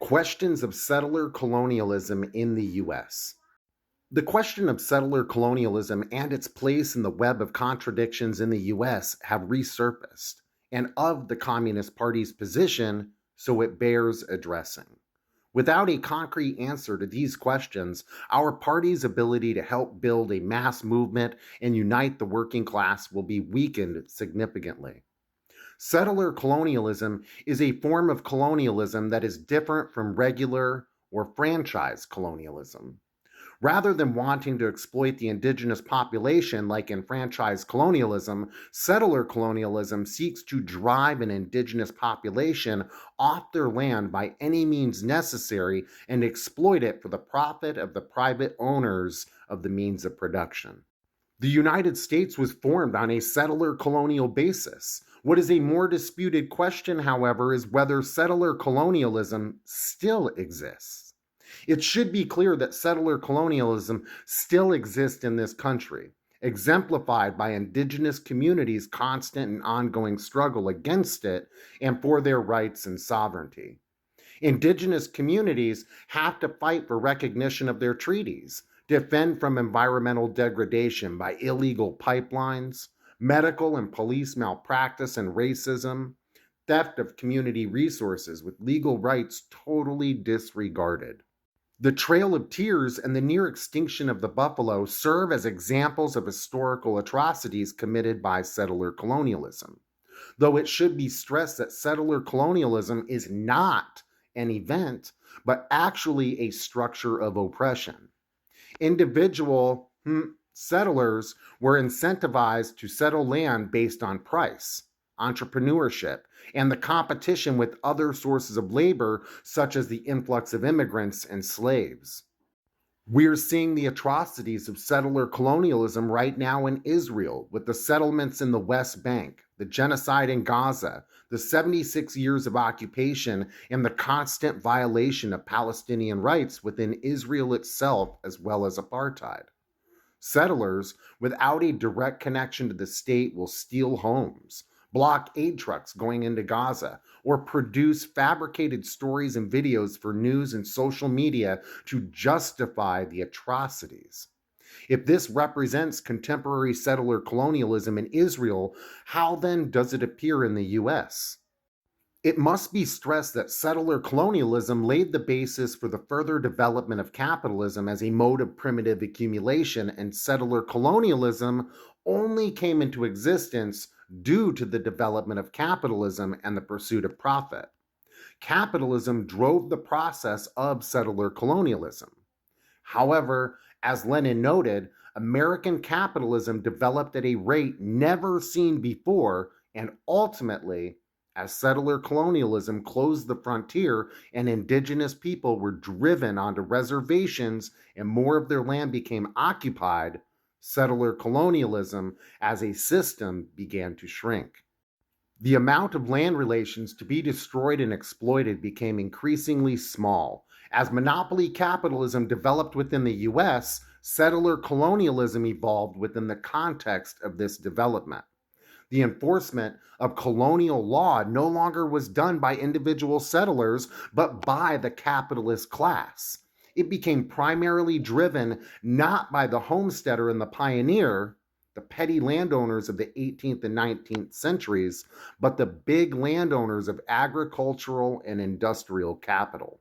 Questions of settler colonialism in the U.S. The question of settler colonialism and its place in the web of contradictions in the U.S. have resurfaced, and of the Communist Party's position, so it bears addressing. Without a concrete answer to these questions, our party's ability to help build a mass movement and unite the working class will be weakened significantly. Settler colonialism is a form of colonialism that is different from regular or franchise colonialism. Rather than wanting to exploit the indigenous population like in franchise colonialism, settler colonialism seeks to drive an indigenous population off their land by any means necessary and exploit it for the profit of the private owners of the means of production. The United States was formed on a settler colonial basis. What is a more disputed question, however, is whether settler colonialism still exists. It should be clear that settler colonialism still exists in this country, exemplified by indigenous communities' constant and ongoing struggle against it and for their rights and sovereignty. Indigenous communities have to fight for recognition of their treaties, defend from environmental degradation by illegal pipelines, medical and police malpractice and racism, theft of community resources with legal rights totally disregarded. The Trail of Tears and the near extinction of the buffalo serve as examples of historical atrocities committed by settler colonialism, though it should be stressed that settler colonialism is not an event, but actually a structure of oppression. Individual settlers were incentivized to settle land based on price, entrepreneurship, and the competition with other sources of labor, such as the influx of immigrants and slaves. We're seeing the atrocities of settler colonialism right now in Israel, with the settlements in the West Bank, the genocide in Gaza, the 76 years of occupation, and the constant violation of Palestinian rights within Israel itself, as well as apartheid. Settlers, without a direct connection to the state, will steal homes, block aid trucks going into Gaza, or produce fabricated stories and videos for news and social media to justify the atrocities. If this represents contemporary settler colonialism in Israel, how then does it appear in the U.S.? It must be stressed that settler colonialism laid the basis for the further development of capitalism as a mode of primitive accumulation, and settler colonialism only came into existence due to the development of capitalism and the pursuit of profit. Capitalism drove the process of settler colonialism. However, as Lenin noted, American capitalism developed at a rate never seen before, and ultimately, as settler colonialism closed the frontier and indigenous people were driven onto reservations and more of their land became occupied, settler colonialism as a system began to shrink. The amount of land relations to be destroyed and exploited became increasingly small. As monopoly capitalism developed within the U.S., settler colonialism evolved within the context of this development. The enforcement of colonial law no longer was done by individual settlers, but by the capitalist class. It became primarily driven not by the homesteader and the pioneer, the petty landowners of the 18th and 19th centuries, but the big landowners of agricultural and industrial capital.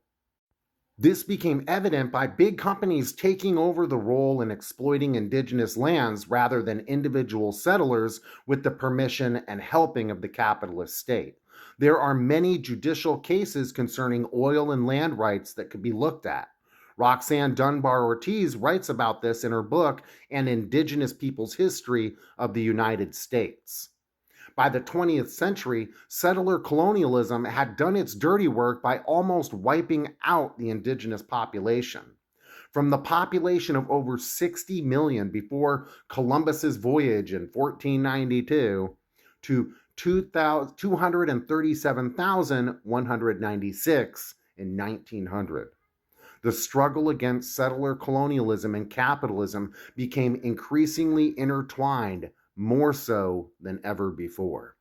This became evident by big companies taking over the role in exploiting indigenous lands rather than individual settlers with the permission and helping of the capitalist state. There are many judicial cases concerning oil and land rights that could be looked at. Roxanne Dunbar Ortiz writes about this in her book, An Indigenous People's History of the United States. By the 20th century, settler colonialism had done its dirty work by almost wiping out the indigenous population. From the population of over 60 million before Columbus's voyage in 1492 to 237,196 in 1900. The struggle against settler colonialism and capitalism became increasingly intertwined, more so than ever before.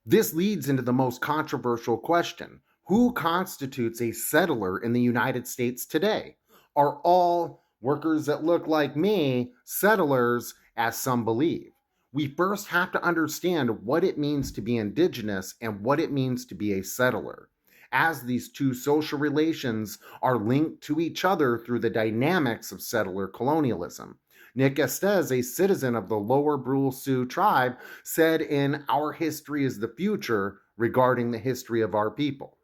This leads into the most controversial question: Who constitutes a settler in the United States today? Are all workers that look like me settlers, as some believe? We first have to understand what it means to be indigenous and what it means to be a settler, as these two social relations are linked to each other through the dynamics of settler colonialism. Nick Estes, a citizen of the Lower Brule Sioux tribe, said in Our History is the Future regarding the history of our people.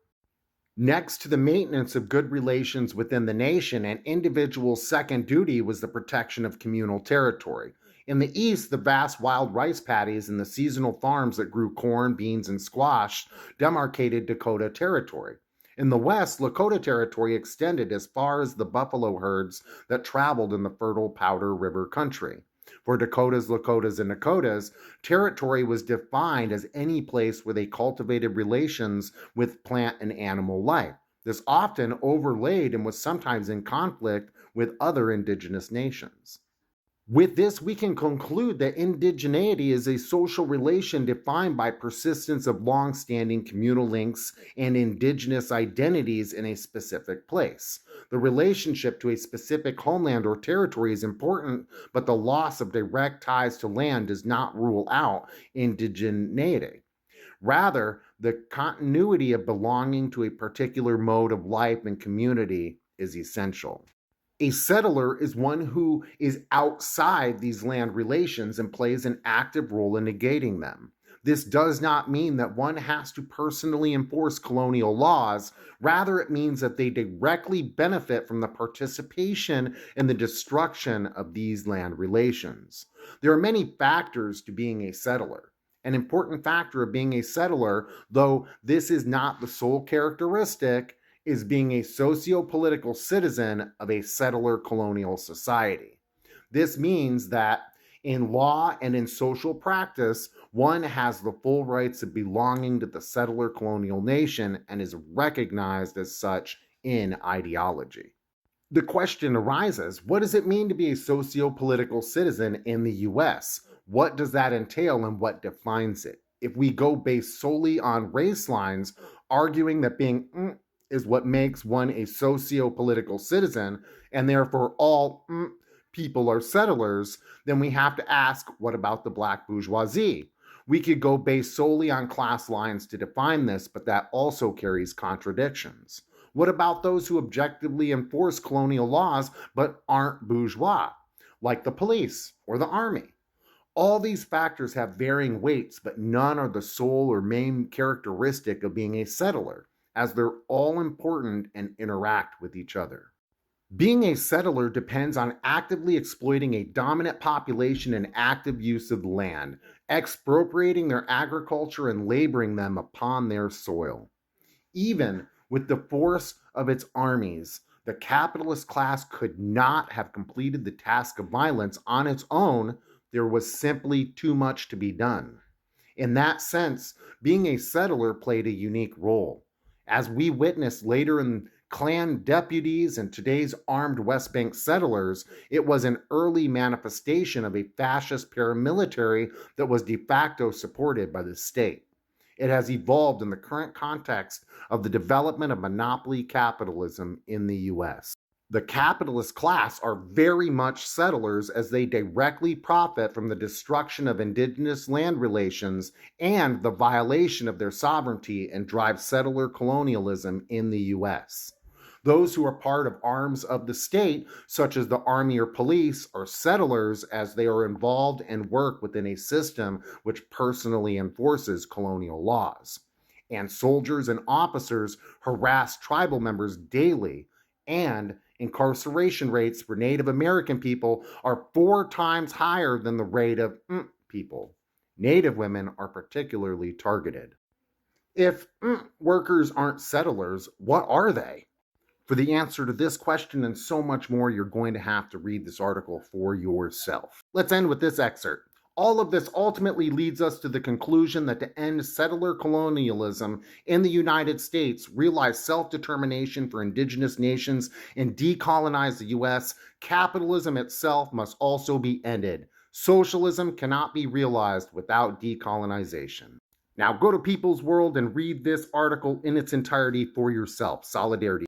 Next to the maintenance of good relations within the nation, an individual's second duty was the protection of communal territory. In the East, the vast wild rice paddies and the seasonal farms that grew corn, beans, and squash demarcated Dakota territory. In the West, Lakota territory extended as far as the buffalo herds that traveled in the fertile Powder River country. For Dakotas, Lakotas, and Nakotas, territory was defined as any place where they cultivated relations with plant and animal life. This often overlaid and was sometimes in conflict with other indigenous nations. With this, we can conclude that indigeneity is a social relation defined by persistence of long-standing communal links and indigenous identities in a specific place. The relationship to a specific homeland or territory is important, but the loss of direct ties to land does not rule out indigeneity. Rather, the continuity of belonging to a particular mode of life and community is essential. A settler is one who is outside these land relations and plays an active role in negating them. This does not mean that one has to personally enforce colonial laws. Rather, it means that they directly benefit from the participation in the destruction of these land relations. There are many factors to being a settler. An important factor of being a settler, though this is not the sole characteristic, is being a socio-political citizen of a settler-colonial society. This means that in law and in social practice, one has the full rights of belonging to the settler-colonial nation and is recognized as such in ideology. The question arises, what does it mean to be a socio-political citizen in the US? What does that entail and what defines it? If we go based solely on race lines, arguing that being is what makes one a socio-political citizen, and therefore all people are settlers, then we have to ask, what about the black bourgeoisie? We could go based solely on class lines to define this, but that also carries contradictions. What about those who objectively enforce colonial laws but aren't bourgeois, like the police or the army? All these factors have varying weights, but none are the sole or main characteristic of being a settler, as they're all important and interact with each other. Being a settler depends on actively exploiting a dominant population and active use of land, expropriating their agriculture and laboring them upon their soil. Even with the force of its armies, the capitalist class could not have completed the task of violence on its own. There was simply too much to be done. In that sense, being a settler played a unique role. As we witnessed later in Klan deputies and today's armed West Bank settlers, it was an early manifestation of a fascist paramilitary that was de facto supported by the state. It has evolved in the current context of the development of monopoly capitalism in the US. The capitalist class are very much settlers as they directly profit from the destruction of indigenous land relations and the violation of their sovereignty and drive settler colonialism in the US. Those who are part of arms of the state, such as the army or police, are settlers as they are involved and work within a system which personally enforces colonial laws. And soldiers and officers harass tribal members daily, and incarceration rates for Native American people are 4 times higher than the rate of people. Native women are particularly targeted. If workers aren't settlers, what are they? For the answer to this question and so much more, you're going to have to read this article for yourself. Let's end with this excerpt. All of this ultimately leads us to the conclusion that to end settler colonialism in the United States, realize self-determination for indigenous nations, and decolonize the US, capitalism itself must also be ended. Socialism cannot be realized without decolonization. Now go to People's World and read this article in its entirety for yourself. Solidarity.